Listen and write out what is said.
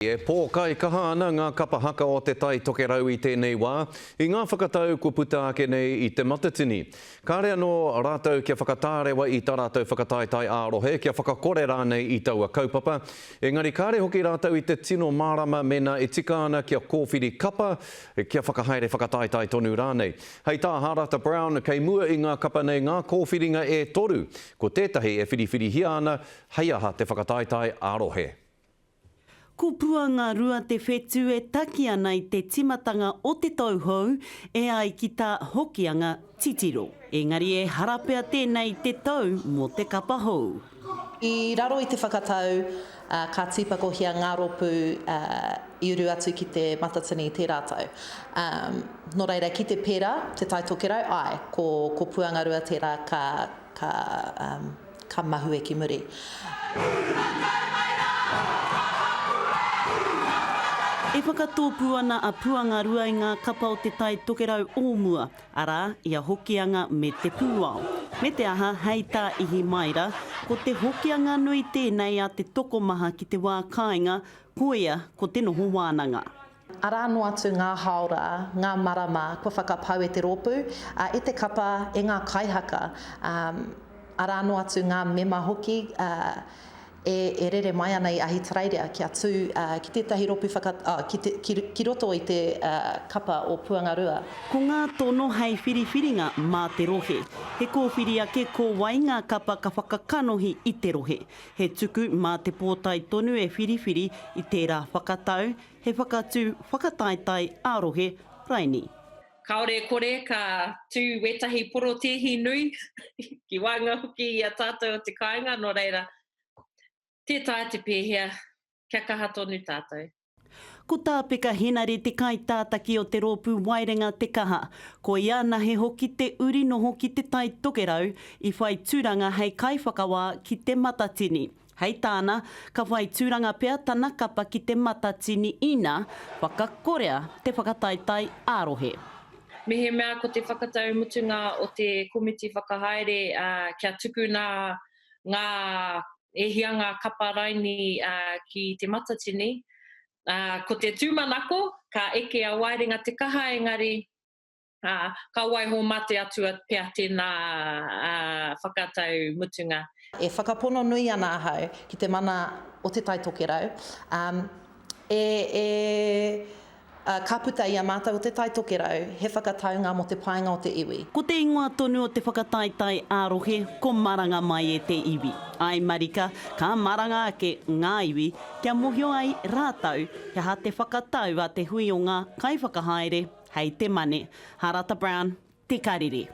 E pō kai kaha ana ngā kapa haka o te tai tokerau i tēnei wā, i ngā whakatau ko puta ake nei i te matatini. Kāre anō rātou kia whakatārewa i tā rātou whakataitai ārohe, kia whakakore rānei i taua kaupapa. Engari kāre hoki rātou i te tino mārama mena e tika ana kia kōwhiri kapa, kia whakahaere whakataitai tonu rānei. Hei tā Harata Brown, kei mua i ngā kapa nei ngā kōwhiringa e toru. Ko tētahi e whiriwhiri hia ana, hei aha te whakataitai ārohe. Ko puanga rua te whetū e taki ana i te timatanga o te tauhou e ai ki tā hokianga titiro. Engari e harapea tēnei te tau mō te kapa hou. I raro i te whakatau, ka tīpako hia ngā ropu i uru atu ki te matatini i te rātau. Nō reira, ki te pera, te tai tokerau, ai, ko puanga rua tērā ka mahu e ki muri. E whakatōpu ana a puanga rua i ngā kapa o te tai tokerau ōmua, arā ia hokianga me te pūao. Me te aha, hei tā ihi maira, ko te hokianga nui tēnei a te tokomaha ki te wā kāinga, ko ia ko te noho wānanga. Arā no atu ngā haora, ngā marama, kua whakapau e te rōpu, e te kapa, e ngā kaihaka, arā no atu ngā mema hoki, e rere mai ana i ahi tarairea ki atu ki tētahi ropu ki roto i te kapa o puanga rua. Ko ngā tono hei whiriwhiringa mā te rohe. He kōwhiri ake ko wainga kapa ka whakakanohi i te rohe. He tuku mā te pōtai tonu e whiriwhiri i tērā whakatau, he whakatū whakataitai ārohe Raini. Kaore kore ka tū wetahi porotehi nui ki wanga hoki i a tātou o te kāinga, no reira. Tētai te pēhea, kia kaha tonu tātou. Ko tāpeka henare te kai tātaki o te rōpū wairenga te kaha. Ko ia nahe hoki te uri noho ki te tai tokerau i whai tūranga hei kaiwhakawā ki te matatini. Hei tāna, ka whai tūranga pea tana kapa ki te matatini ina, whakakorea te whakataitai ārohe. Mehe mea ko te whakatau mutunga o te komiti whakahaere kia tuku ngā e hianga kapa Raini ki te matatini. Ko te tūmanako, ka eke a wairinga te kaha, engari ka waiho mate atu pia tēnā whakatau mutunga. E whakapono nui ana ahau ki te mana o te tai tokerau. Ka puta ia mātou o te tai tokerau, he whakataunga mo te painga o te iwi. Ko te ingoa tonu o te whakataitai ārohe, ko maranga mai e te iwi. Ai Marika, ka maranga ake ngā iwi, kia mohio ai rātau, kia ha te whakatau a te hui o ngā kaiwhakahaere, hei te mane. Harata Brown, te karere.